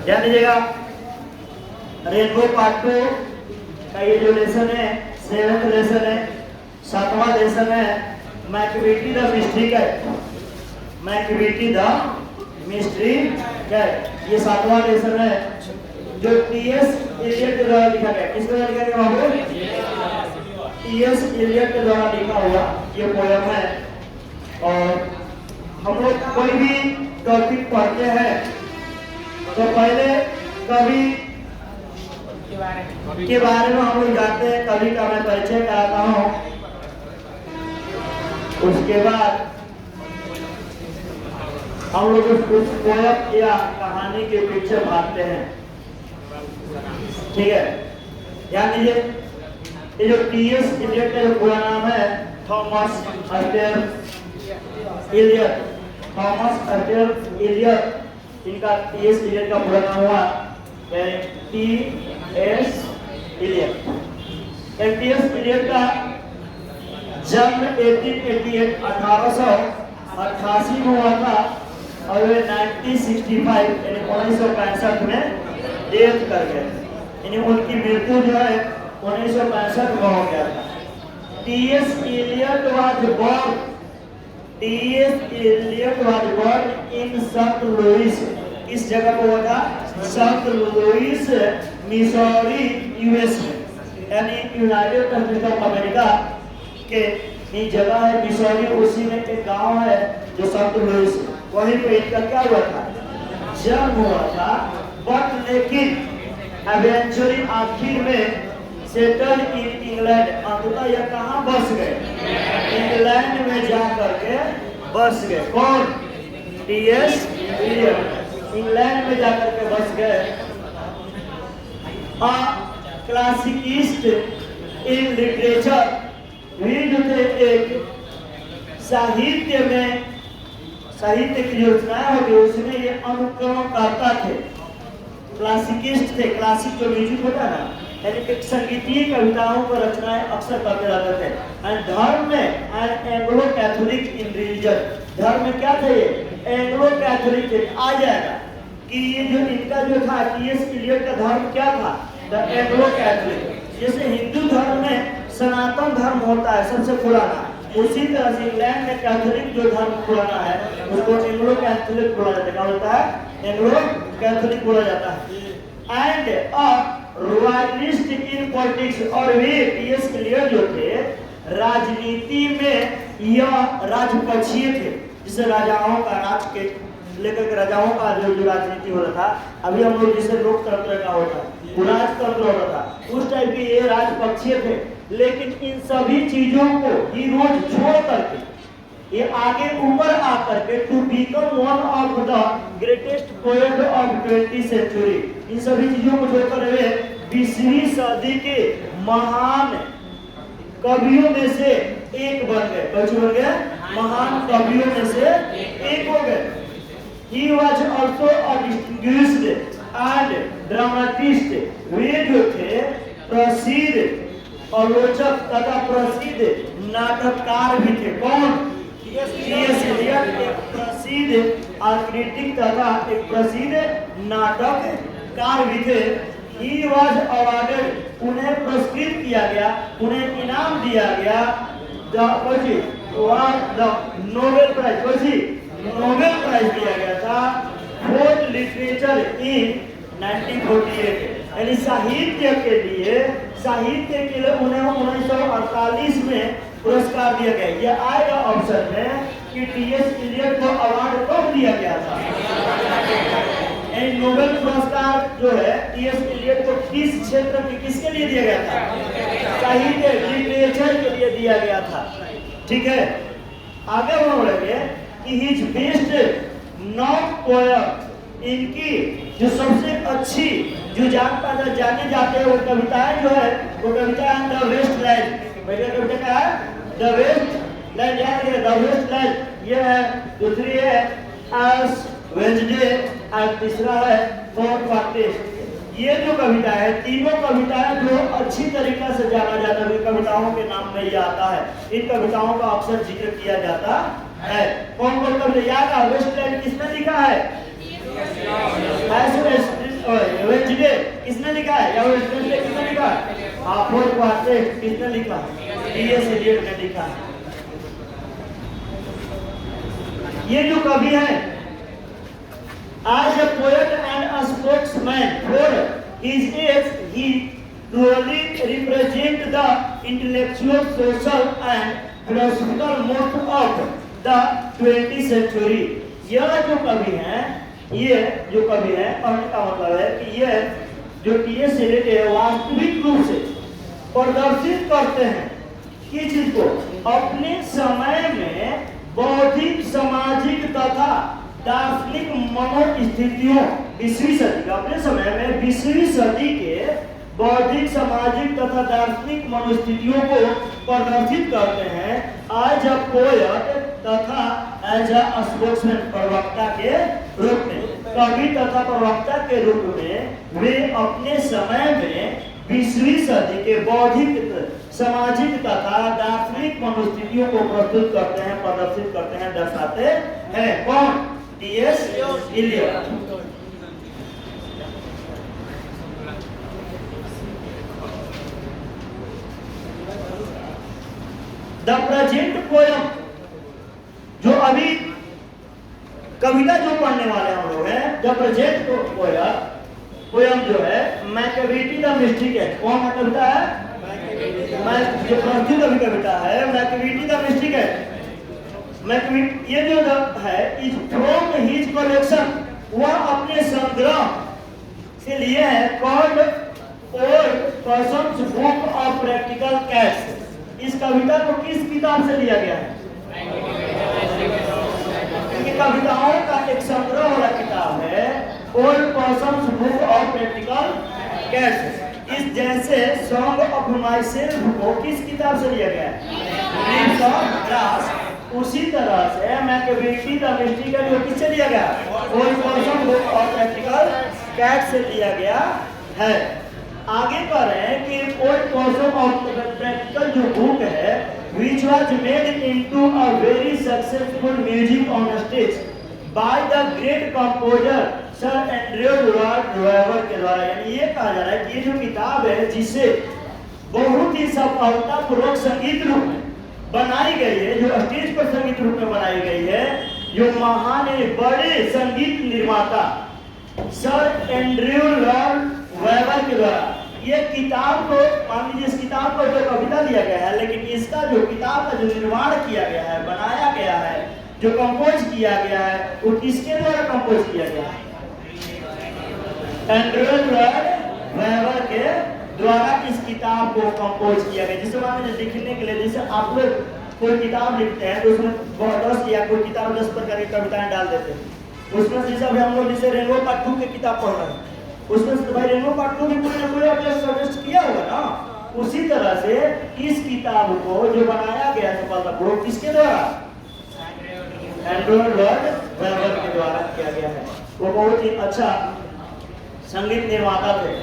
ध्यान दीजिएगा। Rainbow part 2 का ये जो लेसन है 7th लेसन है, 7वां लेसन है Macavity the mystery cat. Macavity the mystery cat ये 7वां लेसन है जो टीएस इलियट के द्वारा लिखा गया। किसके द्वारा लिखा गया बाबू? टीएस इलियट के द्वारा लिखा हुआ ये पोयम है। और हम लोग कोई भी टॉपिक पढ़ते हैं तो पहले कवि के बारे में हम लोग जानते हैं, कवि का मैं परिचय कराता हूँ, उसके बाद हम लोग उस पोयम या कहानी के पीछे भागते हैं। ठीक है, ध्यान दीजिए। ये जो टीएस इलियट का जो पूरा नाम है थॉमस हर्टेल इलियट। थॉमस हर्टेल इलियट, इनका टीएस इलियट का पूरा नाम हुआ टीएस इलियट। टीएस इलियट का जन्म 1888 में हुआ था और वे 1965 में डेथ कर गए। यानी उनकी मृत्यु जो है 1965 में हो गया था। TS Elliot was born in Saint Louis. इस जगह पर हुआ था सेंट लुइस मिसौरी यूएस में, यानी यूनाइटेड स्टेट्स ऑफ अमेरिका के ये जगह है मिसौरी, उसी में एक गांव है जो सेंट लुइस, वहीं पे इनका क्या हुआ था? जन्म हुआ था। बट लेकिन एवेंचुअली आखिर में सेटल इन इंग्लैंड, अंततः यह कहाँ बस गए? इंग्लैंड में जा करके बस गए। कौन? टीएस इलियट इंग्लैंड में जाकर के बस गए। क्लासिकिस्ट इन लिटरेचर, वे जो थे एक साहित्य में, साहित्य की जो रचनाएं होगी उसमें ये अनुकरण करता थे। क्लासिकिस्ट थे, क्लासिक जो म्यूजिक होता है ना, यानी कि संगीतीय कविताओं पर रचनाएं अक्सर करते रहते थे। एंड धर्म में and Anglo Catholic in religion, धर्म में क्या थे? ये एंग्लो कैथोलिक थे। आ जाएगा कि ये जो इनका जो था टीएस इलियट का धर्म क्या था? The Anglo Catholic. जैसे हिंदू धर्म में सनातन धर्म होता है सबसे पुराना, उसी तरह से इंग्लैंड में कैथोलिक जो धर्म पुराना है उसको एंग्लो कैथोलिक बोला जाता है। क्या बोलता है? एंग्लो कैथोलिक बोला जाता है। एंड रॉयलिस्ट इन पॉलिटिक्स, और वे टीएस इलियट जो थे राजनीति में यह राजपक्षीय थे। जिसे राजाओं का राज के लेकर के राजाओं का जो राजनीति हो रहा था, अभी हम लोग जिसे लोकतंत्र का होता है, राजतंत्र होता था, उस टाइप के ये राजपक्षीय थे। लेकिन इन सभी चीजों को ही रोज छोड़ करके ये आगे उम्र आकर के to become one of the greatest poet of 20th century, इन सभी चीजों को छोड़कर वे 20वीं सदी के महान कवियों में से एक बन गए। कौन बन गए? महान कवियों में से एक हो गए। He was also a distinguished and dramatist। वे जो थे प्रसिद्ध आलोचक तथा प्रसिद्ध नाटककार भी थे। कौन? टीएस इलियट एक प्रसिद्ध क्रिटिक तथा एक प्रसिद्ध नाटककार भी थे। He was awarded, उन्हें पुरस्कृत किया गया, उन्हें इनाम दिया गया the Nobel prize, Nobel prize दिया गया था फॉर लिटरेचर इन 1948। यानी साहित्य के लिए उन्हें 1948 में पुरस्कार दिया गया। यह आएगा ऑप्शन में कि टीएस इलियट को अवार्ड कब दिया गया था? नोबेल पुरस्कार जो है टीएस इलियट को किस क्षेत्र में किसके लिए दिया गया था? साहित्य लिटरेचर के लिए दिया गया था। ठीक है, आगे हम बढ़ेंगे कि हिज बेस्ट नॉन पोएम, इनकी जो सबसे अच्छी जो जाने जाते हैं वो कविताएं जो है वो कविता है द वेस्ट लैंड। पहले कविता क्या है? द वेस्ट लैंड, याद रखिए द वेस्ट लैंड ये है। दूसरी है एस वेंसडे और तीसरा है फॉर पार्टिस्ट। ये जो कविता है, तीनों कविताएं जो अच्छी तरीका से जाना जाता है, कविताओं के नाम में ये आता है। इन कविताओं का अक्सर जिक्र किया जाता है। कौन कौन कविता याद है? वेस्टलैंड किसने लिखा है? किसने लिखा है? या किसने लिखा है? फोर्थ क्वार्टेट किसने लिखा है? टीएस एलियट ने लिखा है। ये जो कवि है, as a poet and a spokesman for his age, he truly represent the intellectual, social and philosophical mood of the 20th century। यह जो कवि है, कहने का मतलब है कि ये जो टीएस एलियट है वास्तविक रूप से प्रदर्शित करते हैं किस चीज को? अपने समय में बौद्धिक, सामाजिक तथा दार्शनिक मनोस्थितियों 20वीं सदी का, अपने समय में 20वीं सदी के बौद्धिक, सामाजिक तथा दार्शनिक मनोस्थितियों को प्रदर्शित करते हैं एज अ पोएट तथा एज अ स्पोक्समैन, प्रवक्ता के रूप में, कवि तथा प्रवक्ता के रूप में वे अपने समय में 20वीं सदी के बौद्धिक, सामाजिक तथा दार्शनिक मनोस्थितियों को प्रस्तुत करते हैं, प्रदर्शित करते हैं, दर्शाते हैं। कौन? TS Elliott. The present poem, जो अभी कविता जो पढ़ने वाले हम लोग हैं, द प्रेजेंट पोएम जो है मैकियावेली द मिस्टिक है। कौन सा कविता है? जो प्रसिद्ध अभी कविता है मैकियावेली द मिस्टिक है। ये जो है इज फ्रॉम हिज कलेक्शन, वह अपने संग्रह से लिए है, called old persons book of practical cats. इस कविता को किस किताब से लिया गया है? कविताओं का एक संग्रह वाला किताब है, old persons book of practical cats. इस जैसे सॉन्ग ऑफ माई सेल्फ को किस किताब से लिया गया है? Leaves of grass. उसी तरह से मैकियावेली द मिस्टिक जो किससे लिया गया? Old person book of practical cats से लिया गया है। आगे कह रहे हैं कि ओल्ड पर्सन ऑफ प्रैक्टिकल जो बुक है which was made into a very successful music on stage by the great composer Sir Andrew Lloyd Webber के द्वारा। यानी ये कहा जा रहा है कि ये जो किताब है जिसे बहुत ही सफलतापूर्वक संगीत रूप में बनाई गई है, जो स्टेज पर संगीत रूप में बनाई गई है, जो महान बड़े संगीत निर्माता सर एंड्रयू लॉयड वेबर के द्वारा। ये किताब को मान लीजिए, इस किताब को जो कविता लिया गया है, लेकिन इसका जो किताब का जो निर्माण किया गया है, बनाया गया है, जो कंपोज किया गया है, वो किसके द्वारा कंपोज किया गया है? एंड्रयू लॉयड वेबर के द्वारा इस किताब को कंपोज किया गया। जिसे मान लीजिए लिखने के लिए, जैसे आप लोग कोई किताब लिखते हैं तो उसमें 10 या कोई किताब 10 प्रकार की कविताएं डाल देते हैं। उसमें से जब हम लोग जैसे रेनबो पार्ट 2 की किताब पढ़ रहे हैं, उसमें से भाई रेनबो पार्ट 2 में कोई ना कोई आपने सजेस्ट किया होगा ना। उसी तरह से इस किताब को जो बनाया गया है वो किसके द्वारा? एंड्रयू लॉयड वेबर के द्वारा किया गया है। वो बहुत ही अच्छा संगीत निर्माता थे।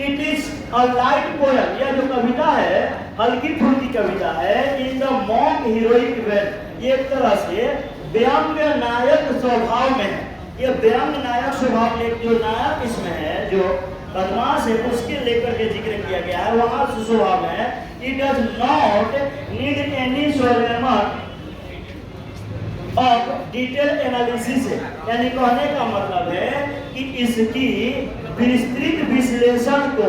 It is a light poem, यह जो कविता है हल्की फुल्की कविता है। In the mock heroic well, ये एक तरह से व्यंग्य नायक स्वभाव में है। ये व्यंग्य नायक स्वभाव में जो नायक इसमें है, जो बदमाश है, उसके लेकर के जिक्र किया गया है, वहां स्वभाव में है। It does not need any solemn of detail analysis, यानी कहने का मतलब है कि इसकी विस्तृत विश्लेषण को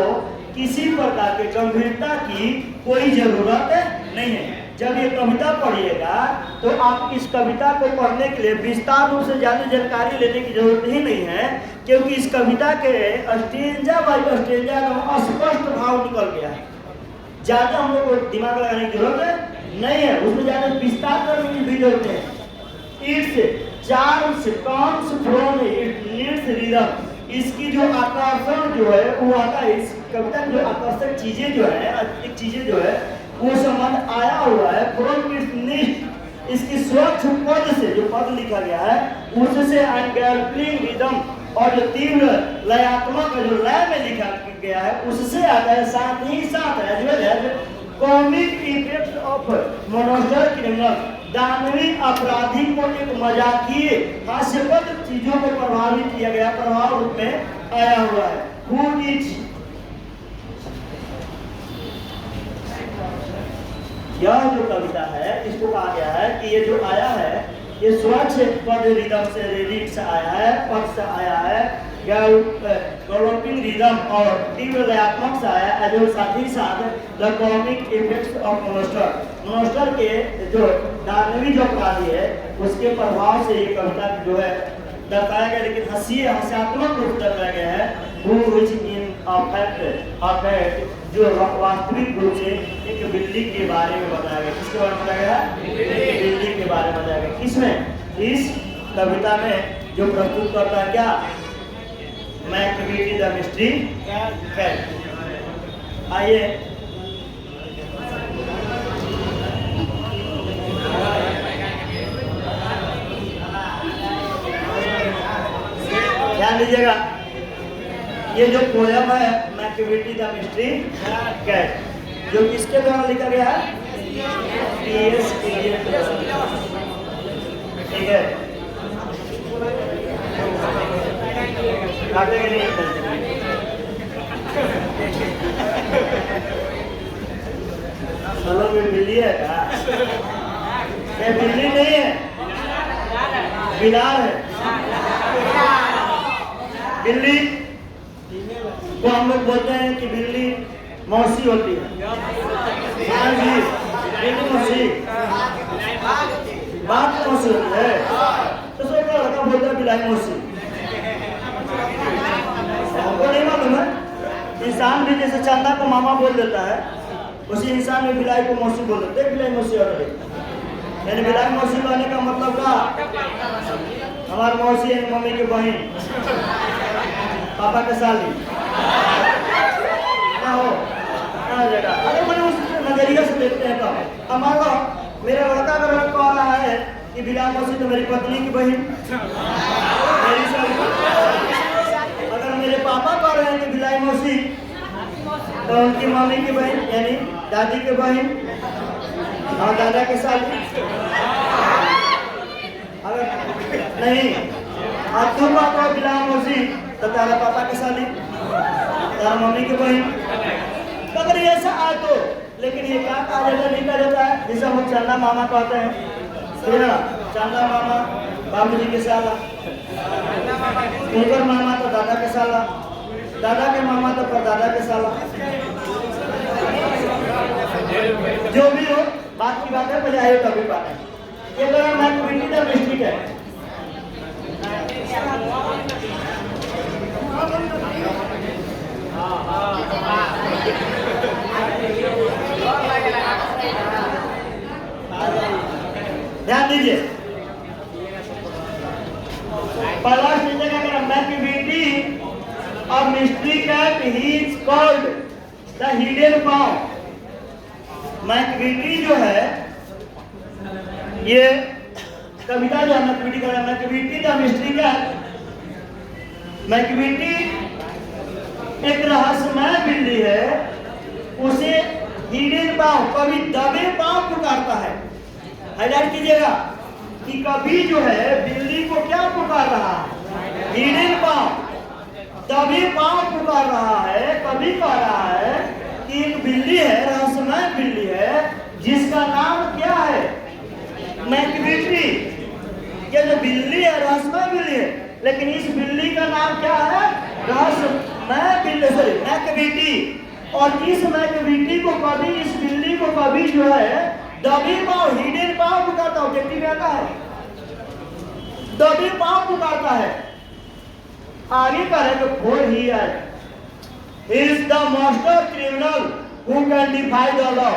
किसी प्रकार के गंभीरता की कोई जरूरत नहीं है। जब ये कविता पढ़िएगा तो आप इस कविता को पढ़ने के लिए विस्तार रूप से ज्यादा जानकारी लेने की जरूरत ही नहीं है, क्योंकि इस कविता के स्टेंजा बाई स्टेंजा का स्पष्ट भाव निकल गया है। ज्यादा हम लोग को दिमाग लगाने की जरूरत नहीं है, उसमें ज्यादा विस्तार करने की भी जरूरत है। It's charms comes from it needs rhythm, इसकी जो आकर्षण जो है वो आता है, इस कविता की जो आकर्षक चीजें जो है, एक चीजें जो है वो संबंध आया हुआ है फ्रॉम इट्स नीड, इसकी स्वच्छ पद से, जो पद लिखा गया है उससे, एंड गैल्पिंग रिदम, और जो तीव्र लयात्मक जो लय में लिखा गया है उससे आता है। साथ ही साथ as well as comic effect of monster criminal, दानवी अपराधी को एक मजाकिये हास्यपद चीजों को प्रभावित किया गया, प्रभाव रूप में आया हुआ है। Who is यह जो कविता है इसको कहा गया है कि ये जो आया है ये स्वच्छ पद रिदम से लिरिक्स आया है, पद से आया है, गैलोपिंग रिदम और तीव्र लयात्मक से आया है, जो साथ ही साथ द कॉमिक इफेक्ट्स ऑफ मोनोस्टर के जो दानवी जो अपराधी है उसके प्रभाव से ये कविता जो है दर्शाया गया, लेकिन हास्यात्मक रूप दर्शाया गया है। वो इन अफेक्ट जो वास्तविक रूप से एक बिल्ली के बारे में बताया गया। किसके बारे में बताया गया? बिल्ली के बारे में बताया गया। किसमें? इस कविता में जो प्रस्तुत करता है क्या? मैकबेटी द मिस्ट्री कैट। आइए ध्यान दीजिएगा, ये जो पोयम है मैकबेटी द मिस्ट्री कैट जो किसके द्वारा लिखा गया है? टी.एस. एलियट। ठीक है, काटेंगे नहीं। चलो ये बिल्ली है क्या? ये बिल्ली नहीं है, बिलार है। बिल्ली को हम लोग बोलते हैं कि बिल्ली मौसी होती है। हाँ जी, बिल्ली मौसी, बात मौसी होती है। तो सब लड़का बोलता है बिलाई मौसी। हमको नहीं मालूम है। इंसान भी जैसे चंदा को मामा बोल देता है, उसी इंसान में बिलाई को मौसी बोल देते हैं। बिलाई मौसी और यानी बिलाई मौसी कहने का मतलब का हमारी मौसी है मम्मी की बहन, पापा के साली ना हो ना जगह। अगर मैंने उस नजरिए से देखते हैं तो हमारा मेरा लड़का अगर कह रहा है कि बिलाई मौसी तो मेरी पत्नी की बहन, मेरी साली। अगर मेरे पापा कह रहे हैं कि बिलाई मौसी तो उनकी मम्मी की बहन यानी दादी के बहन और दादा के साली। अगर नहीं तू पापा बिलाई मौसी तो तारा पापा के साली, तारा मम्मी की बहन। अगर ये ऐसा आए तो, लेकिन ये क्या कहा जाता है? नहीं कहा जाता है जैसे हम चंदा मामा कहते हैं। चंदा मामा बाबूजी के साला, उनकर मामा तो दादा के साला, दादा के मामा तो परदादा के साला। जो भी हो, बात की बात है, पहले आइए टॉपिक बात है। ये अगर मैकबेटी द मिस्ट्री कैट ध्यान दीजिए। पहला स्टेज मैकबेटी और mystery cat he is called the hidden paw. Macavity जो है ये कविता जो है मैकबेटी का Macavity the mystery cat. Macavity एक रहस्यमय बिल्ली है, उसे हिडन पाव कभी दबे पाव पुकारता है। हाईलाइट कीजिएगा कि कभी जो है बिल्ली को क्या पुकार रहा है? हिडन पाव, दबे पाव पुकार रहा है। कभी कह रहा है कि एक बिल्ली है, रहस्यमय बिल्ली है जिसका नाम क्या है? मैकबेटी। ये जो बिल्ली है रहस्यमय बिल्ली है, लेकिन इस बिल्ली का नाम क्या है? रहस्यमय बिल्ली, सॉरी मैकबेटी। और इस मैकबेटी को कभी, इस बिल्ली को कभी जो है दबी पाव, हिडन पाव पुकारता है। देखती आता है, दबी पाव पुकारता है। आगे कहे तो फोर ही है, is the master criminal who can DeFi the law.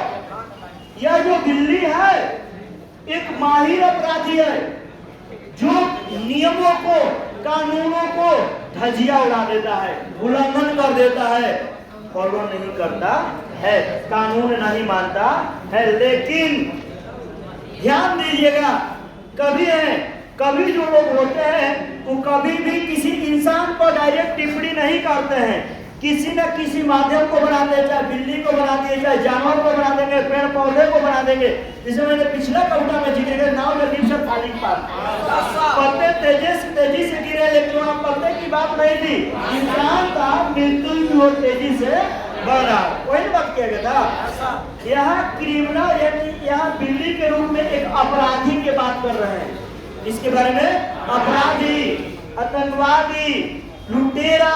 यह जो बिल्ली है एक माहिर अपराधी है जो नियमों को, कानूनों को धजिया उड़ा देता है, उल्लंघन कर देता है, फॉलो नहीं करता है, कानून नहीं मानता है। लेकिन ध्यान दीजिएगा, कभी है, कभी जो लोग होते हैं वो कभी भी किसी इंसान पर डायरेक्ट टिप्पणी नहीं करते हैं, किसी न किसी माध्यम को बनाते हैं, चाहे बिल्ली को बना दिए, चाहे जानवर को बना देंगे, पेड़ पौधे को बना देंगे। जिसे मैंने पिछला कविता में जिक्र किया, now the leaves are falling fast. पत्ते तेजी से गिरे, लेकिन वहाँ पत्ते की बात नहीं थी, इंसान का मृत्यु भी वो तेजी से बढ़ रहा। वही बात किया गया था। यहाँ क्रिमिनल यानी यहाँ बिल्ली के रूप में एक अपराधी की बात कर रहे हैं। इसके बारे में अपराधी, आतंकवादी, लुटेरा,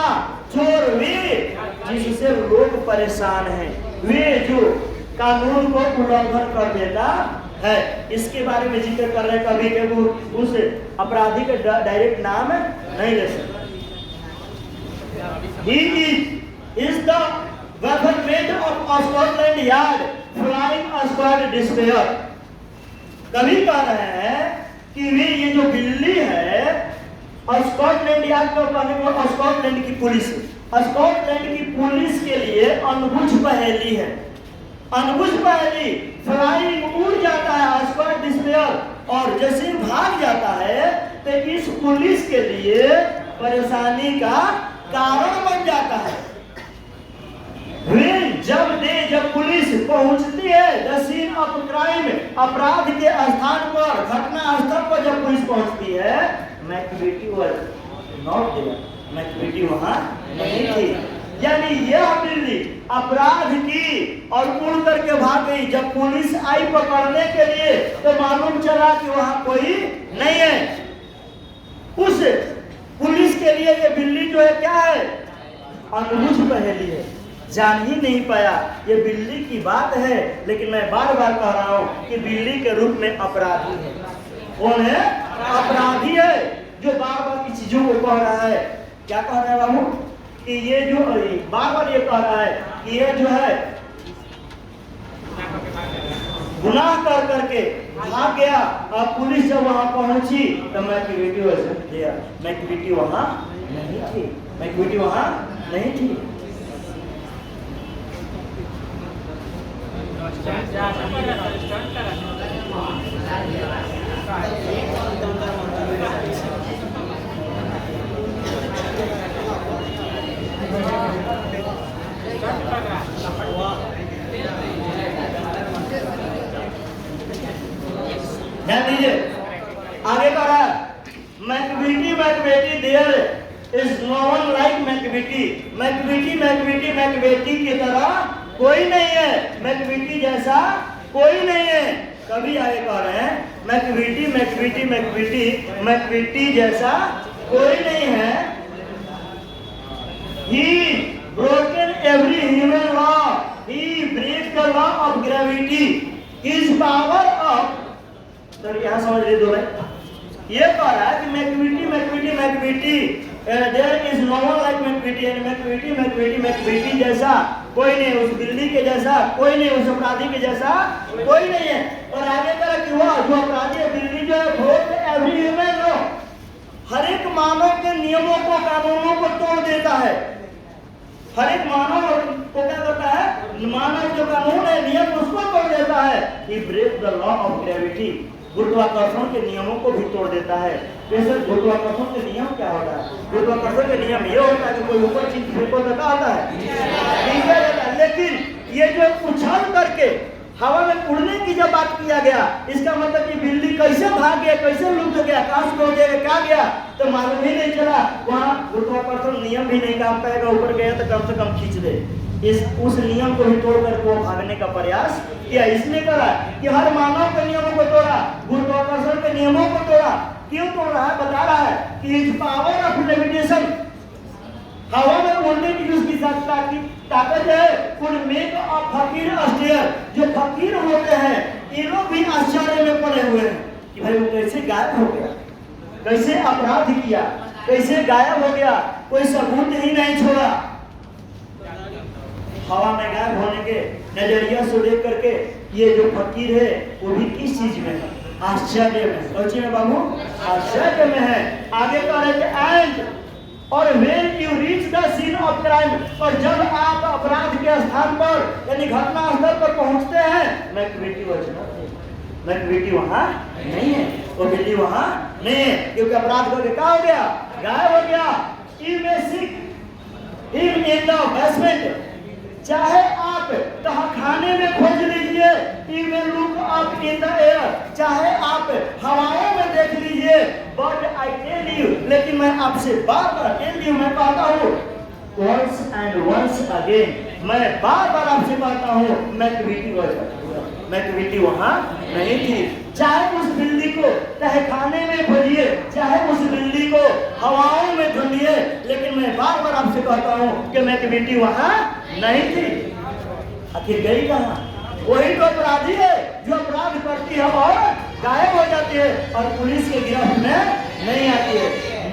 चोर, वे जिससे लोग परेशान हैं, वे जो कानून को उल्लंघन कर देता है, इसके बारे में जिक्र कर रहे हैं। कभी कभी उस अपराधी का डायरेक्ट नाम नहीं ले सकते। He is the government of Scotland Yard flying squad destroyer। कभी कह रहे हैं कि वे ये जो बिल्ली है स्कॉटलैंड यार्ड को कहने को स्कॉटलैंड की पुलिस, स्कॉटलैंड की पुलिस के लिए अनबुझ पहेली है। अनबुझ पहेली, फ्लाइंग उड़ जाता है स्क्वाड डिस्प्लेयर और जैसे भाग जाता है तो इस पुलिस के लिए परेशानी का कारण बन जाता है। जब पुलिस पहुंचती है द सीन ऑफ क्राइम, अपराध के स्थान पर, घटना स्थल पर जब पुलिस पहुंचती है, McVitie was not there, McVitie वहां नहीं थी। यानी यह बिल्ली अपराध की और उड़ करके भाग गई। जब पुलिस आई पकड़ने के लिए तो मालूम चला कि वहां कोई नहीं है। उस पुलिस के लिए ये बिल्ली जो है क्या है, अनबुझ पहेली है, जान ही नहीं पाया ये बिल्ली की बात है। लेकिन मैं बार बार कह रहा हूं कि बिल्ली के रूप में अपराधी है। कौन है? अपराधी है जो बार बार की चीजों को कह रहा है। क्या कह रहा है बाबू? कि ये जो बार बार ये कह रहा है कि ये जो है गुनाह कर करके भाग गया। और पुलिस जब वहां पहुंची तो मैक्विटी वहां नहीं थी, मैक्विटी वहां नहीं थी। ध्यान दीजिए, आगे कह रहा है Macavity there is no one like Macavity. Macavity की तरह कोई नहीं है, मैक्विटी जैसा कोई नहीं है। कभी आगे कह रहे हैं मैक्विटी जैसा कोई नहीं है। He broken every human law. He breaks the law of gravity. His power of, तो यहाँ समझ लीजिए दो भाई। ये कह रहा है कि Macavity there is no one like Macavity जैसा कोई नहीं, उस बिल्ली के जैसा कोई नहीं, उस अपराधी के जैसा कोई नहीं है। और आगे कह रहा कि वह जो अपराधी है, बिल्ली जो है, ब्रोक एवरी ह्यूमन लॉ, हर एक मानव के नियमों को, कानूनों को तोड़ देता है। हर एक मानव को क्या करता है? मानव जो कानून है, नियम, उसको तोड़ देता है। He breaks the law of gravity, गुरुत्वाकर्षण के नियमों को भी तोड़ देता है। जैसे गुरुत्वाकर्षण के नियम क्या होता है? गुरुत्वाकर्षण के नियम ये होता है कि कोई ऊपर चीज फेंको तो क्या होता है? नीचे रहता है। लेकिन ये जो उछल करके हवा में उड़ने की जब बात किया गया, इसका मतलब कि बिल्ली कैसे भाग गया, कैसे लुप्त गया, कहां से उड़ गया, क्या गया, तो मालूम ही नहीं चला। वहां गुरुत्वाकर्षण नियम भी नहीं काम करेगा, ऊपर गया तो कम से कम खींच दे। उस नियम को भी तोड़कर वो भागने का प्रयास किया। इसने कहा कि हर मानव के नियमों को तोड़ा, गुरुत्वाकर्षण के नियमों को तोड़ा। क्यों तोड़ रहा है? बता रहा है कि इस पावर ऑफ लेविटेशन, हवा में उड़ने की उसकी ताकत है। कुल मेक अ फकीर अस्टेयर, जो फकीर होते हैं ये लोग भी आश्चर्य में पड़े हुए हैं कि भाई वो कैसे गायब हो गया, कैसे अपराध किया, कैसे गायब हो गया, कोई सबूत ही नहीं छोड़ा। हवा में गायब होने के नजरिया से देख करके ये जो फकीर है वो भी किस चीज में है? आश्चर्य में। सोचिए ना बाबू, आश्चर्य में है। आगे कह रहे थे एंड और when you reach the scene of crime, और जब आप अपराध के स्थान पर यानी घटना स्थल पर पहुंचते हैं, मैक्विटी वहां नहीं है, वो बिल्ली वहां नहीं है, क्योंकि अपराध करके क्या हो गया? गायब हो गया। You may seek him in the basement, चाहे आप तहखाने में खोज लीजिए, You may look up in the air, चाहे आप हवाओं में देख लीजिए, but I tell you, लेकिन मैं आपसे बार बार tell you, मैं कहता हूँ once and once again, मैं बार बार आपसे कहता हूँ मैक्विटी वहाँ नहीं थी। चाहे उस बिल्ली को तहखाने में भरिए, चाहे उस बिल्ली को हवाओं में ढूंढिए, लेकिन मैं बार बार आपसे कहता हूँ कि मैक्विटी वहाँ नहीं थी। आखिर गई कहाँ? वही तो अपराधी है जो अपराध करती है और गायब हो जाती है और पुलिस के गिरफ्त में नहीं आती है।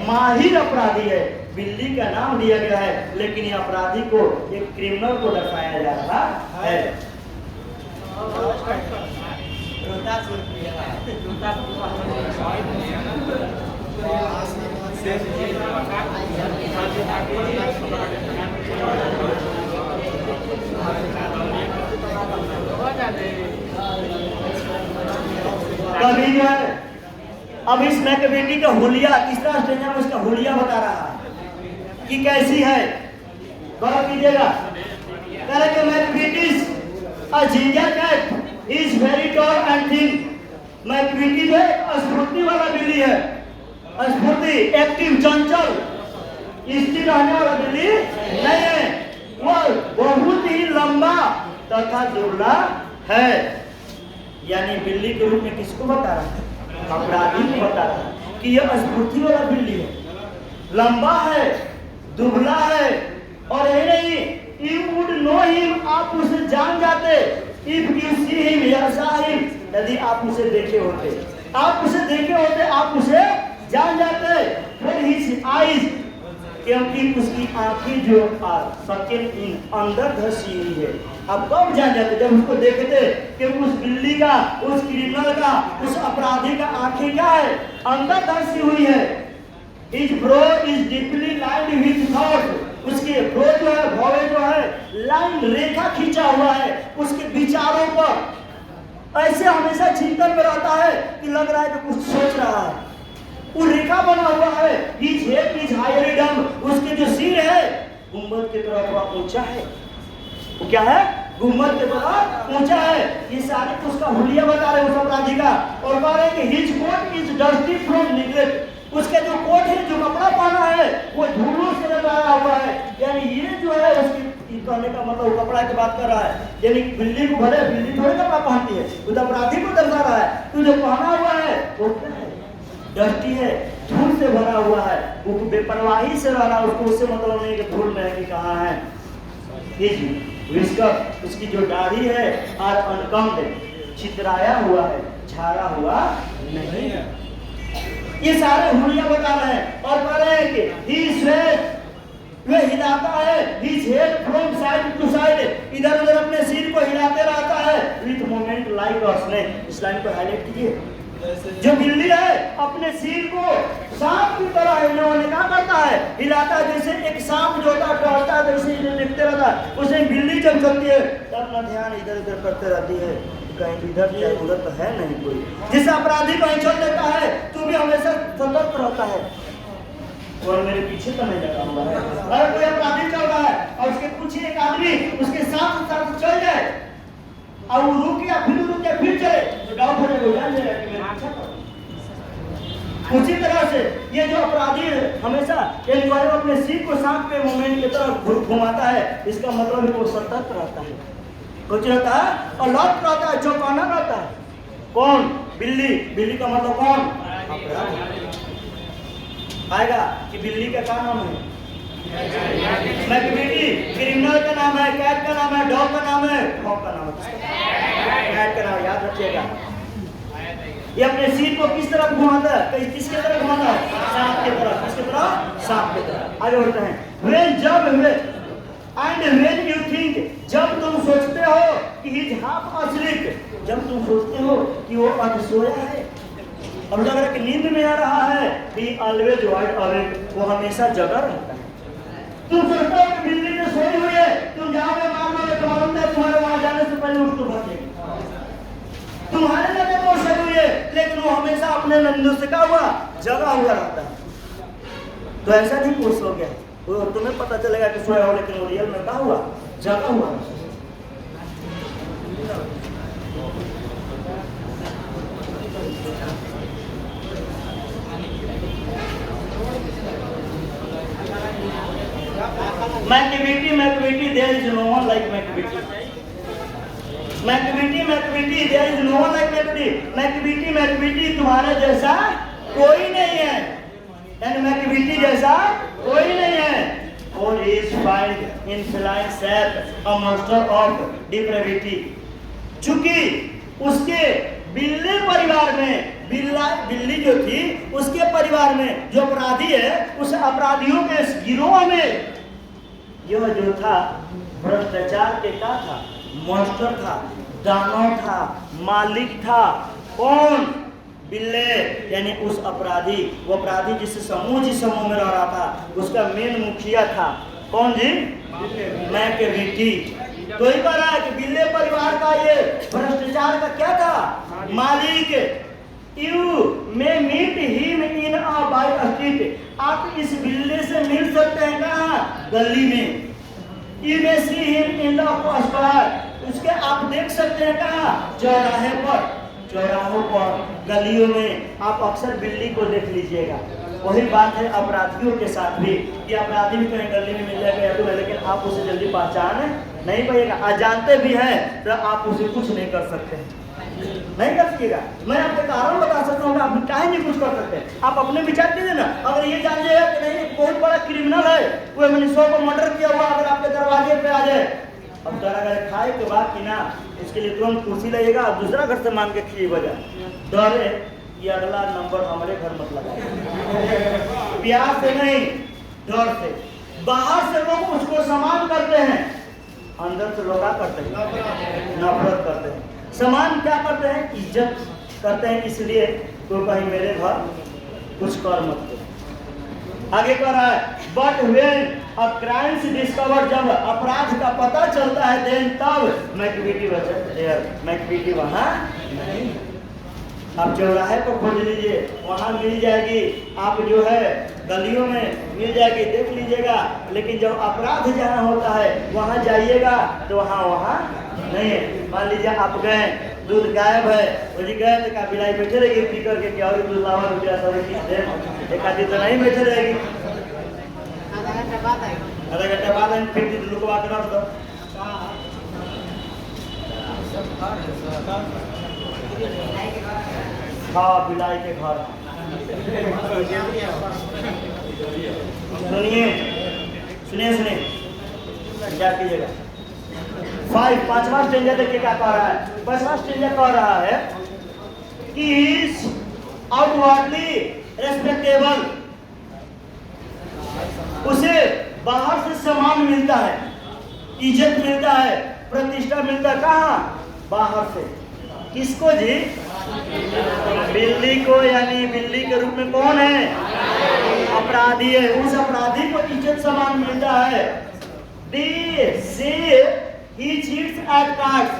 माहिर अपराधी है, बिल्ली का नाम दिया गया है, लेकिन ये अपराधी को, एक क्रिमिनल को दर्शाया जा रहा है। कभी जो है अब इस मैक्विटी का हुलिया, तीसरा स्टेज में उसका हुलिया बता रहा है कि कैसी है। गौर कीजिएगा, कह रहे कि Macavity's a ginger cat is very tall and thin. Macavity जो है स्फूर्ति वाला बिल्ली है, स्फूर्ति, एक्टिव, चंचल, स्थिर रहने वाला बिल्ली नहीं है। वह बहुत ही लंबा तथा दुबला है। यानी बिल्ली के रूप में किसको बता रहा है? अपराधी को बता रहा है कि यह स्फूर्ति वाला बिल्ली है, लंबा है, दुबला है, और यही नहीं, यू वुड नो हिम, आप उसे जान जाते। इफ यू सी हिम या सा हिम, यदि आप उसे देखे होते, आप उसे देखे होते, आप उसे जान जाते। फिर हिज आईज, क्योंकि उसकी आंखें जो सकेट इन, अंदर धसी हुई है। आप कब जान जाते? जब उसको देखते कि उस बिल्ली का, उस क्रिमिनल का, उस अपराधी का आंखें क्या है? अंदर धसी हुई है। His brow is deeply lined with thought, उसके ब्रो जो है, भौवे जो है, लाइन, रेखा खींचा हुआ है उसके विचारों पर। ऐसे हमेशा चिंतन में रहता है कि लग रहा है कि कुछ सोच रहा है। वो रेखा बना हुआ है। His head is higher down, उसके जो सिर है गुम्बद की तरफ थोड़ा ऊंचा है। वो क्या है? गुम्बद की तरफ ऊंचा है। ये सारे तो उसका हुलिया बता रहे उस अपराधी का, और कह रहे हैं कि his coat is dusty from neglect, उसका जो कोट है, जो कपड़ा पहना है, वो धूलों से लगाया हुआ है। यानी ये जो है उसकी कहने का मतलब कपड़ा की बात कर रहा है। यानी बिल्ली को, भले बिल्ली थोड़े कपड़ा पहनती है, उस अपराधी को दर्शा रहा है। तो जो पहना हुआ है वो क्या है? डस्टी है, धूल से भरा हुआ है। वो बेपरवाही से रह रहा है, उसको उससे मतलब नहीं कि धूल में है कि कहाँ है। उसकी जो दाढ़ी है और अनकम्ड, छितराया हुआ है, झाड़ा हुआ नहीं है। ये सारे हुलिया बता रहे हैं और कह रहे हैं कि he sweats, वह हिलाता है, his head from side to side, इधर उधर अपने सिर को हिलाते रहता है, with movement like a snake। इस लाइन को हाईलाइट कीजिए। जो बिल्ली है अपने सिर को सांप की तरह हिलाने का करता है, हिलाता है, जैसे एक सांप जो होता है टहलता है, जैसे लिखते रहता है। उसे बिल्ली जब चलती है तब अपना ध्यान इधर उधर करते रहती है, कहीं इधर या उधर तो है नहीं कोई। जिस अपराधी को चल देता है तो भी हमेशा सतर्क रहता है, और मेरे पीछे तो नहीं लगा हुआ है। अगर कोई अपराधी चल रहा है और उसके पीछे एक आदमी उसके साथ साथ चल जाए और वो रुक गया, फिर चले, तो डाउट होने को जान जाएगा कि मेरे पीछे था। उसी तरह से ये जो अपराधी है हमेशा एक बार अपने सिर को सांप के मूवमेंट की तरफ घुमाता है, इसका मतलब वो सतर्क रहता है, कुछ रहता है, और लौट रहता है, चौकाना रहता है। कौन? बिल्ली। बिल्ली का मतलब कौन? आएगा कि बिल्ली का क्या नाम है? मैक्विटी। क्रिमिनल का नाम है, कैट का नाम है, डॉग का नाम है, डॉग का नाम है, कैट का नाम, याद रखिएगा। ये अपने सिर को किस तरफ घुमाता है? किसके तरफ घुमाता है? सांप की तरफ। किसकी तरफ? सांप की तरफ। आगे बढ़ते हैं। एंड व्हेन यू थिंक, जब तुम सोचते हो कि ही इज हाफ asleep, जब तुम सोचते हो कि वो अब सोया है, अब लग रहा है कि नींद में आ रहा है, he always wide awake, वो हमेशा जगा रहता है। तुम सोचते हो कि बिल्ली ने सोई हुई है, तुम जाओगे मारने, तो मालूम है तुम्हारे वहां जाने से पहले उसको भागेगी, तुम्हारे लगे वो सोई हुई है, लेकिन वो हमेशा अपने नंदू से क्या हुआ? जगा हुआ रहता है। तो ऐसा नहीं पूछ हो गया, वो तुम्हें पता चलेगा कि सोया हो, लेकिन वो रियल में क्या हुआ? जगा हुआ। McVitie, there is no one like McVitie. There is no one like McVitie, तुम्हारा जैसा कोई नहीं है, यानी McVitie जैसा कोई नहीं है। और is found in feline shape, a monster of depravity. चूंकि उसके बिल्ली परिवार में, बिल्ली जो थी उसके परिवार में जो अपराधी है, उस अपराधियों के गिरोह में यह जो था भ्रष्टाचार के क्या था, मॉन्स्टर था, दानव था, मालिक था। कौन? बिल्ले, यानी उस अपराधी, वो अपराधी जिस समूह में रह रहा था उसका मेन मुखिया था। कौन जी? McVitie। तो ही कह रहा है कि बिल्ले परिवार का ये भ्रष्टाचार का क्या था, मालिक। You may meet him in a by street, आप इस बिल्ले से मिल सकते हैं कहाँ? गली में। You may see him in the square, उसके आप देख सकते हैं कहाँ? चौराहों पर, गलियों में आप अक्सर बिल्ली को देख लीजिएगा। वही बात है अपराधियों के साथ भी, कि अपराधी भी कहीं गली में मिल जाएगा या तो, लेकिन आप उसे जल्दी पहचान नहीं पाइएगा। अजानते भी हैं तो आप उसे कुछ नहीं कर सकते, नहीं कर सकिएगा। मैं आपको कारण बता सकता हूँ, आप काहे नहीं कुछ कर सकते। आप अपने विचार कीजिए ना। अगर ये जान जाएगा कि नहीं बहुत बड़ा क्रिमिनल है, वो मनुष्यों को मर्डर किया हुआ, अगर आपके दरवाजे पे आ जाए, अब डर अगर खाए के बाद कि ना, उसके लिए तुरंत कुर्सी लगेगा और दूसरा घर से मांग के खिए बजा। डर है कि अगला नंबर हमारे घर मत लगाए। प्यार से नहीं, डर से। बाहर से लोग उसको सम्मान करते हैं, अंदर से लोग क्या करते हैं? नफरत करते हैं। सम्मान क्या करते हैं? इज्जत करते हैं। इसलिए तो कहीं मेरे घर कुछ कर मत करो। आगे कह रहा है, but when a crime discover, जब अपराध का पता चलता है, देन तब McVitie वहाँ नहीं। आप चौराहे को खोज लीजिए, वहाँ मिल जाएगी। आप जो है गलियों में मिल जाएगी, देख लीजिएगा। लेकिन जब अपराध जहाँ होता है वहाँ जाइएगा तो वहाँ नहीं है। मान लीजिए आप गए, दूध गायब है, बोली गए तो क्या बिलाई बैठे रहेगी पी करके, क्या और दूध लावा रुपया सब एक आदमी तो नहीं बैठे रहेगी। आधा घंटा बाद आएंगे, फिर दूध लुकवा कर रख दो। हाँ, बिलाई के घर। सुनिए क्या कीजिएगा। पांचवा स्टेंजर देखिए क्या कह रहा है। पांचवा स्टेंजर कह रहा है कि आउटवर्डली रेस्पेक्टेबल, उसे बाहर से सम्मान मिलता है, इज्जत मिलता है, प्रतिष्ठा मिलता है। कहाँ? बाहर से। किसको जी? बिल्ली को, यानी बिल्ली के रूप में कौन है? अपराधी है। उस अपराधी को इज्जत सम्मान मिलता है। He cheats at cards,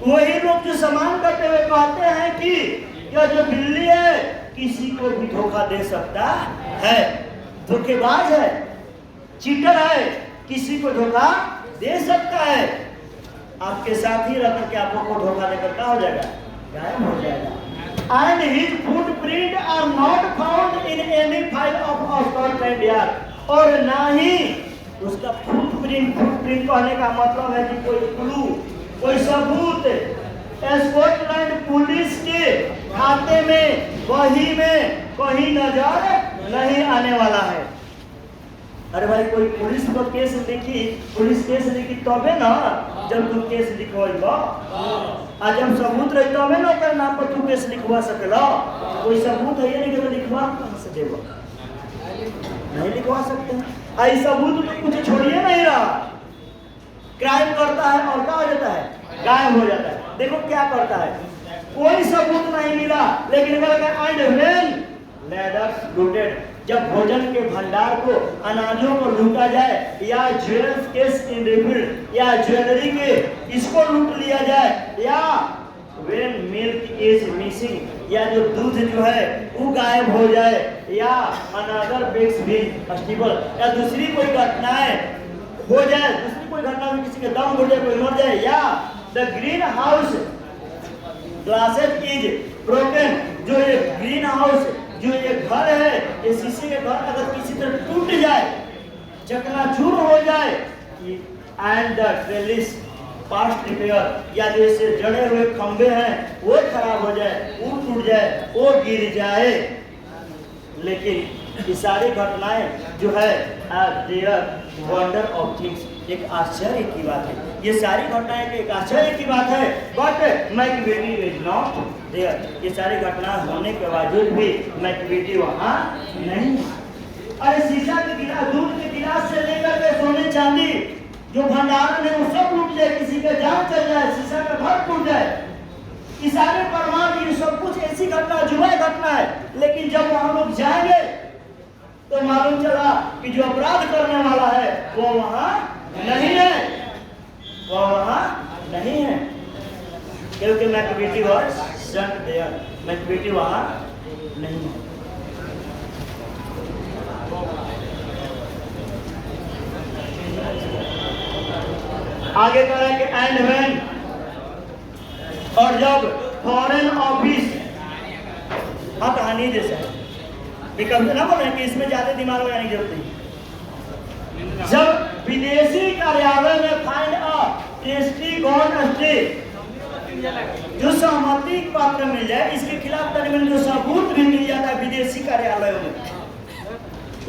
वही लोग जो सम्मान करते हुए कहते हैं कि यह जो बिल्ली है किसी को भी धोखा दे सकता है, धोखेबाज है, चीटर है, किसी को धोखा दे सकता है। आपके साथ ही रहकर के आपको धोखा देकर क्या हो जाएगा? गायब हो जाएगा। And his footprint are not found in any file of Scotland Yard, और ना ही उसका फुटप्रिंट कहने का मतलब है कि कोई क्लू, कोई सबूत स्कॉटलैंड पुलिस के खाते में, वही में कहीं नजर नहीं आने वाला है। अरे भाई, कोई पुलिस को केस लिखी तबे ना, जब तू केस लिखवाइबा, और जब सबूत रही तबे ना ओकर नाम पर तू केस लिखवा सकेला। कोई सबूत है नहीं कि लिखवा कहां से देबा? नहीं लिखवा सकते हैं। आई सबूत तो कुछ छोड़िए नहीं रहा, क्राइम करता है और क्या हो जाता है? गायब हो जाता है। देखो क्या करता है, कोई सबूत नहीं मिला, लेकिन जब भोजन के भंडार को, अनाजों को लूटा जाए, या ज्वेल्स केस इन रिफिल, या ज्वेलरी के इसको लूट लिया जाए, या when milk is missing, या जो दूध जो है वो गायब हो जाए, या another big festival, या दूसरी कोई घटनाएं हो जाए, दूसरी कोई घटना में किसी के दम हो जाए, कोई मर जाए, या the green house glasses is broken, जो ये ग्रीन हाउस, जो ये घर है, ये शीशे के घर अगर किसी तरह टूट जाए, चकनाचूर हो जाए and the trellis past repair, या जैसे जड़े हुए खंबे हैं वो खराब हो जाए, वो टूट जाए, वो गिर जाए। लेकिन ये सारी घटनाएं जो है देयर वंडर ऑफ थिंग्स, एक आश्चर्य की बात है। ये सारी घटनाएं एक आश्चर्य की बात है। But Macavity is not there. ये सारी घटना होने के बावजूद भी मैकबेटी वहाँ नहीं। अरे शीशा के गिलास, दूध के गिलास से लेकर के सोने चांदी जो भंडारण है वो सब लूट जाए, किसी का जान चल जाए, शीशा का घर टूट जाए, ये सारे परमाणु ये सब कुछ ऐसी घटना जुआ घटना है। लेकिन जब वहां लोग जाएंगे तो मालूम चला कि जो अपराध करने वाला है वो वहां नहीं है, वो वहां नहीं है, क्योंकि मैकबेटी वाज सेंट देयर। मैकबेटी वहां नहीं है। आगे कह रहा है कि एंड व्हेन, और जब फॉरेन ऑफिस, हाँ कहानी जैसा है, विकल्प ना बोले कि इसमें ज्यादा दिमाग लगाने की जरूरत नहीं। जब विदेशी कार्यालय में find a tasty gone stay, जो सहमति पत्र मिल जाए, इसके खिलाफ तर्जमान जो सबूत भी मिल जाता है विदेशी कार्यालयों में,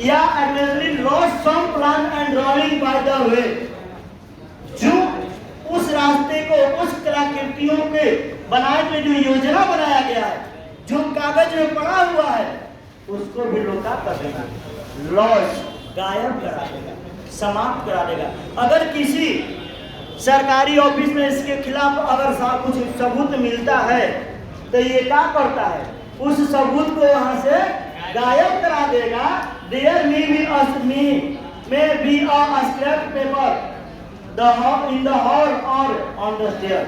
या exactly lost some plan and drawing by the way, जो उस रास्ते को, उस कलाकृतियों के बनाए में जो योजना बनाया गया है, जो कागज में पड़ा हुआ है, उसको भी लोका कर देगा, लॉस गायब करा देगा, समाप्त करा देगा। अगर किसी सरकारी ऑफिस में इसके खिलाफ अगर कुछ सबूत मिलता है तो ये क्या करता है, उस सबूत को वहां से गायब करा देगा। There may be a scrap paper in the hall or on the stair,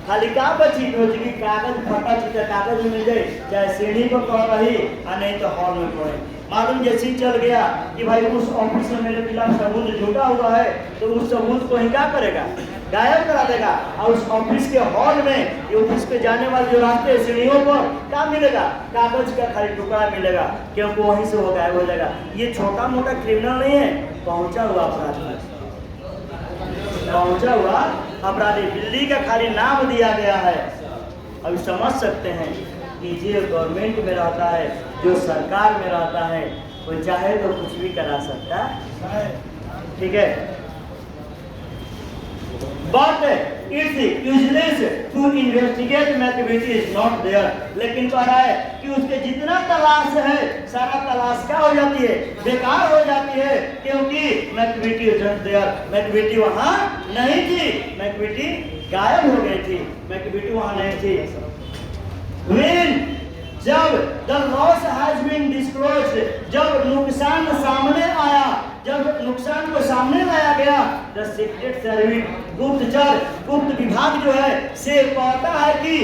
खाली का बची रोजगी कागज, फटा चिटा कागज मिल जाए, चाहे सीढ़ी पर पड़ रही और नहीं तो हॉल में पड़े। मालूम जैसे चल गया कि भाई उस ऑफिस में मेरे खिलाफ सबूत जुटा हुआ है, तो उस सबूत को ही क्या करेगा, गायब करा देगा। और उस ऑफिस के हॉल में, ये ऑफिस पे जाने वाले जो रास्ते सीढ़ियों पर क्या मिलेगा, कागज का खाली टुकड़ा मिलेगा, क्योंकि वहीं से वो गायब हो जाएगा। ये छोटा मोटा क्रिमिनल नहीं है, पहुंचा हुआ अपराधी, पहुंचा हुआ अपराधी। दिल्ली का खाली नाम दिया गया है। अभी समझ सकते हैं कि जो गवर्नमेंट में रहता है, जो सरकार में रहता है, वो चाहे तो कुछ भी करा सकता है, ठीक है। But it's useless to investigate Macavity is not there. लेकिन कह रहा है कि उसके जितना तलाश है, सारा तलाश क्या हो जाती है, बेकार हो जाती है, क्योंकि मैकबेटी इज नॉट देयर। मैकबेटी वहां नहीं थी, मैकबेटी गायब हो गई थी, मैकबेटी वहां नहीं थी। When जब the loss has been disclosed, जब नुकसान सामने आया, जब नुकसान को सामने लाया गया, the secret service, गुप्तचर, गुप्त विभाग जो है से कहता है कि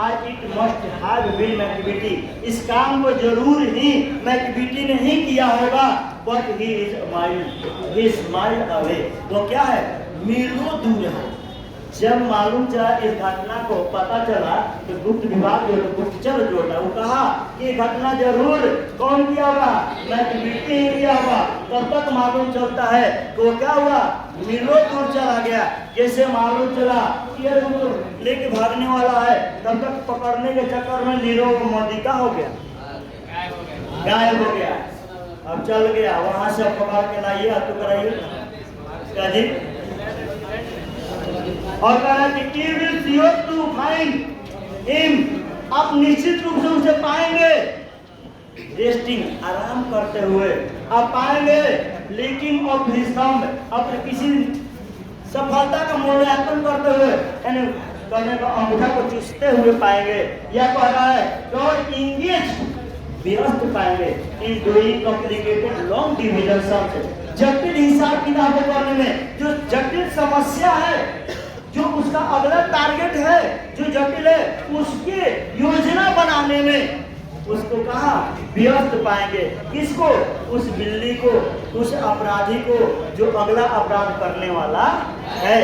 it must have been मैकबेटी, इस काम को जरूर ही मैकबेटी ने ही किया होगा। but he is miles away, वो क्या है, मीलों दूर है। जब मालूम चला, इस घटना को पता चला, तो गुप्त विभाग जो गुप्तचर जो था वो कहा कि घटना जरूर कौन किया होगा, मैकबेटी ही किया होगा। तब तक मालूम चलता है तो क्या हुआ, मीलों दूर चला गया। जैसे मालूम चला कि ये लेके भागने वाला है, तब तक पकड़ने के चक्कर में नीरव मोदी का हो गया, गायब हो गया। अब चल गया, वहां से पकड़ के लाइए, तो कराइए क्या जी। और कह रहा है कि he will sure to find him, आप निश्चित रूप से उसे पाएंगे, रेस्टिंग, आराम करते हुए आप पाएंगे, लेकिन ऑफ हिज थंब, अपने किसी सफलता का मूल्यांकन करते हुए, यानी करने का अंगूठा को चूसते हुए पाएंगे। यह कह रहा है और इंगेज, व्यस्त पाएंगे in doing complicated long division sums, जटिल हिसाब किताबों करने में, जो जटिल समस्या है, जो उसका अगला टारगेट है जो जटिल है, उसकी योजना बनाने में उसको कहा व्यस्त पाएंगे। किसको, उस बिल्ली को, उस अपराधी को जो अगला अपराध करने वाला है।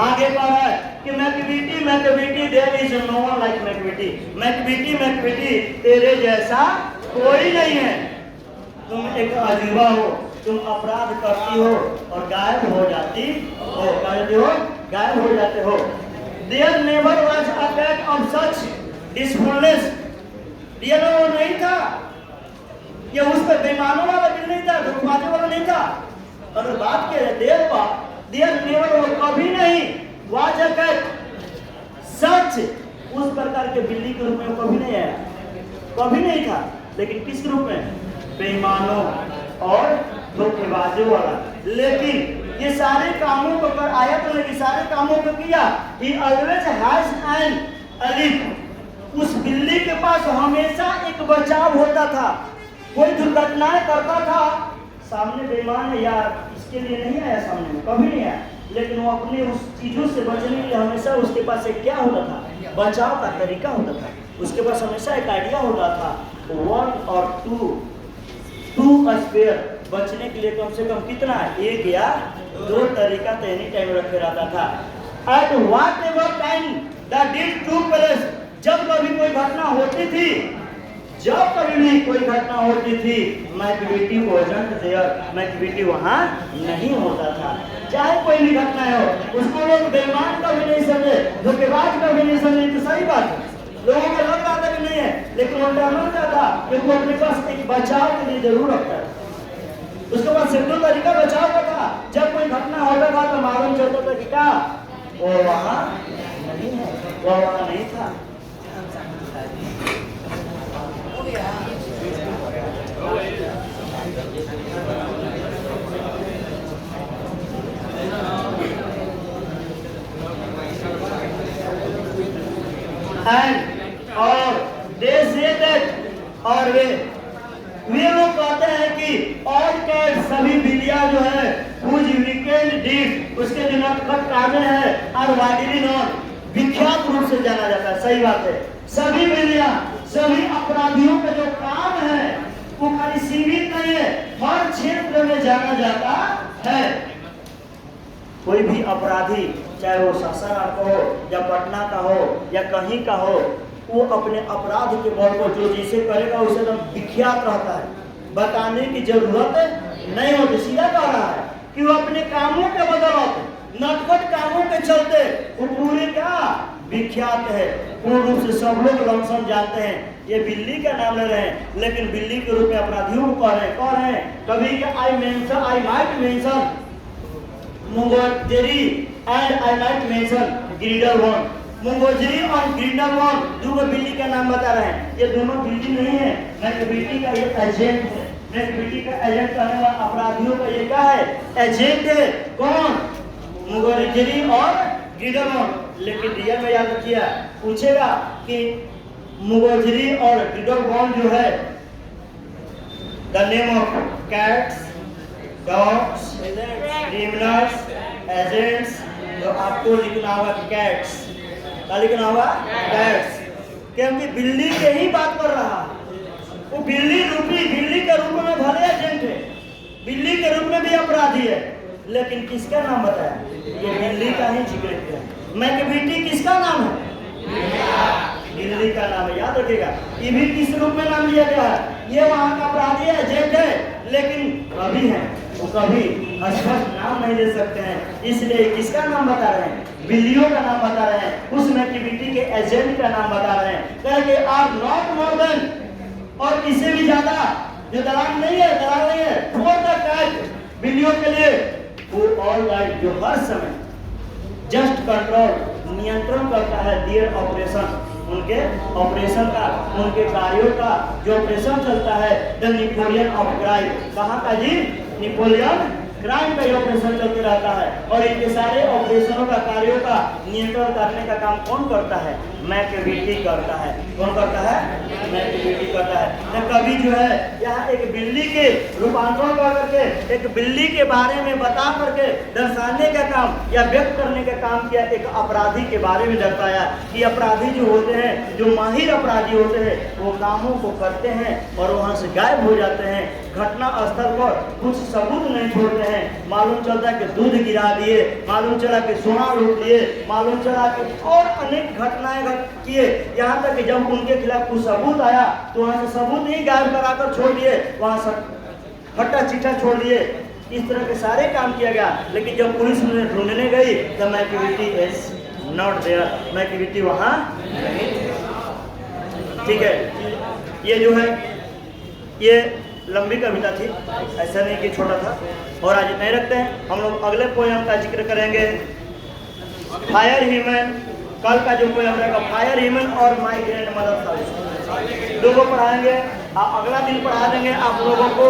आगे कह रहा है कि Macavity there is no one like Macavity तेरे जैसा कोई नहीं है। तुम एक अजूबा हो, तुम अपराध करती हो और गायब हो जाती हो, गायब हो जाते हो। There never was a cat of such deceitfulness, ये वो नहीं था, ये उस पर बेईमानों वाला दिल नहीं था, धोखेबाजी वाला नहीं था। और बात क्या है, देयर नेवर, वो कभी नहीं वाज अ कैट सच, उस प्रकार के बिल्ली के रूप में कभी नहीं आया, कभी नहीं था। लेकिन किस रूप में? बेईमानों और धोखेबाजों वाला। लेकिन ये सारे कामों को कर आया तो नहीं, सारे कामों को किया। He always has an alif, उस बिल्ली के पास हमेशा एक बचाव होता था। कोई दुर्घटनाएं करता था, सामने बेईमान है यार, इसके लिए नहीं आया सामने में, कभी नहीं आया। लेकिन वो अपने उस चीजों से बचने के लिए हमेशा उसके पास एक क्या होता था? बचाव का तरीका होता था। उसके पास हमेशा एक आइडिया होता था, 1 और 2 स्पेयर, बचने के लिए कम से कम कितना, 1 या 2 तरीका तो एनी टाइम रखे रहता था। At what ever time the deed टूक प्लेस, जब कभी कोई घटना होती थी, जब कभी भी कोई घटना होती थी, मैकविटी वॉजंट देयर, मैकविटी वहां नहीं होता था। चाहे कोई भी घटना हो, उसको लोग बेईमान का भी नहीं समझे, धोखेबाज का भी नहीं समझे, तो सही बात है। लोगों को लग रहा था कि नहीं है, लेकिन वो डरता था कि वो अपने पास एक बचाव के लिए जरूर रखता है। उसके पास सिर्फ 2 तरीका बचाव का था। जब कोई घटना होता था तो मालूम चलता था कि क्या वो वहां नहीं है, वो वहां नहीं था। एंड और दे से दैट, और वे लोग कहते हैं कि ऑल कैट, सभी बिल्लियां जो है, हुज वीकेंड डीड, उसके जो नटखट कामे हैं, और वाइडली नॉन, विख्यात रूप से जाना जाता है। सही बात है, सभी बिल्लियां, सभी अपराधियों का जो काम है वो खाली सीमित नहीं है, हर क्षेत्र में जाना जाता है। कोई भी अपराधी, चाहे वो सासाराम का हो या पटना का हो या कहीं का हो, वो अपने अपराध के बल को जो जिसे करेगा उसे एकदम विख्यात रहता है। बताने की जरूरत नहीं होती। सीधा कह रहा है कि वो अपने कामों के बदौलत, नटखट कामों के चलते वो पूरे क्या विख्यात है। पूर्ण रूप से सब लोग लमसम जानते हैं। ये बिल्ली का नाम ले रहे हैं, लेकिन बिल्ली के रूप में अपराधियों को कह रहे हैं। कभी I might mention Mungojerrie and I might mention Griddlebone. Mungojerrie और ग्रीडलहॉर्न 2 बिल्ली का नाम बता रहे हैं। ये दोनों बिल्ली नहीं है, मैकविटी का ये एजेंट है। मैकविटी का एजेंट कहने वाला अपराधियों का ये क्या है? एजेंट है। कौन? मुंगोजरी और ग्रीडलहॉर्न। लेकिन रियल में याद रखिए, पूछेगा कि मुंगोजरी और ग्रीडलहॉर्न जो है, the name of cats, dogs, criminals, agents, तो आपको लिखना होगा कैट्स। क्या लिखना होगा? कैट्स, क्योंकि बिल्ली के ही बात कर रहा है। वो बिल्ली के रूप में भले एजेंट है, बिल्ली के रूप में भी अपराधी है, लेकिन किसका नाम बताया? ये बिल्ली का ही जिक्र किया। मैकविटी किसका नाम है? बिल्ली का नाम है, याद रखिएगा। ये भी किस रूप में नाम लिया गया है? ये वहां का अपराधी है, एजेंट है, लेकिन कभी है वो कभी स्पष्ट नाम नहीं ले सकते हैं। इसलिए किसका नाम बता रहे हैं? बिल्लियों का नाम बता रहे हैं, उस मैकविटी के एजेंट का नाम बता रहे हैं। करके आर नॉट मोर देन, और इससे भी ज्यादा जो दलाल नहीं है फॉर द कैट, बिल्लियों के लिए वो ऑल राइट, जो हर समय जस्ट कंट्रोल, नियंत्रण करता है देयर ऑपरेशन, उनके ऑपरेशन का, उनके कार्यों का जो ऑपरेशन चलता है। द नेपोलियन ऑफ क्राइम, कहाँ का जी? नेपोलियन क्राइम का ऑपरेशन चलते रहता है। और इनके सारे ऑपरेशनों का, कार्यों का नियंत्रण करने का काम कौन करता है? मैकविटी करता है। कौन करता है? मैकविटी करता है। तो कभी जो है यहाँ एक बिल्ली के रूपांतरण कर करके, एक बिल्ली के बारे में बता करके दर्शाने का काम या व्यक्त करने का काम किया। एक अपराधी के बारे में दर्शाया कि अपराधी जो होते हैं, जो माहिर अपराधी होते हैं, वो कामों को करते हैं और वहाँ से गायब हो जाते हैं। घटना स्थल पर कुछ सबूत नहीं छोड़ते हैं। मालूम चलता है कि दूध गिरा दिए, मालूम चला कि सोना लूट लिए, मालूम चला कि और अनेक घटनाएं किए। यहाँ तक कि जब उनके खिलाफ कुछ सबूत आया तो वहाँ से सबूत ही गायब कराकर छोड़ दिए, वहाँ से फट्टा चिट्ठा छोड़ दिए। इस तरह के सारे काम किया गया। लेकिन जब पुलिस ने ढूंढने गई तो Macavity is not there, Macavity वहाँ नहीं। ठीक है, ये जो है ये लंबी कविता थी, ऐसा नहीं कि छोटा था। और आज नहीं रखते हैं, हम लोग अगले पोयम का जिक्र करेंगे, फायर ह्यूमन। कल का जो पोयम रहेगा फायर ह्यूमन और माय ग्रैंड मदर, दोनों पढ़ाएंगे। अगला दिन पढ़ा देंगे आप लोगों को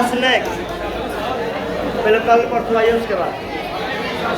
स्नैक्स, पहले कल परसों आइए उसके बाद।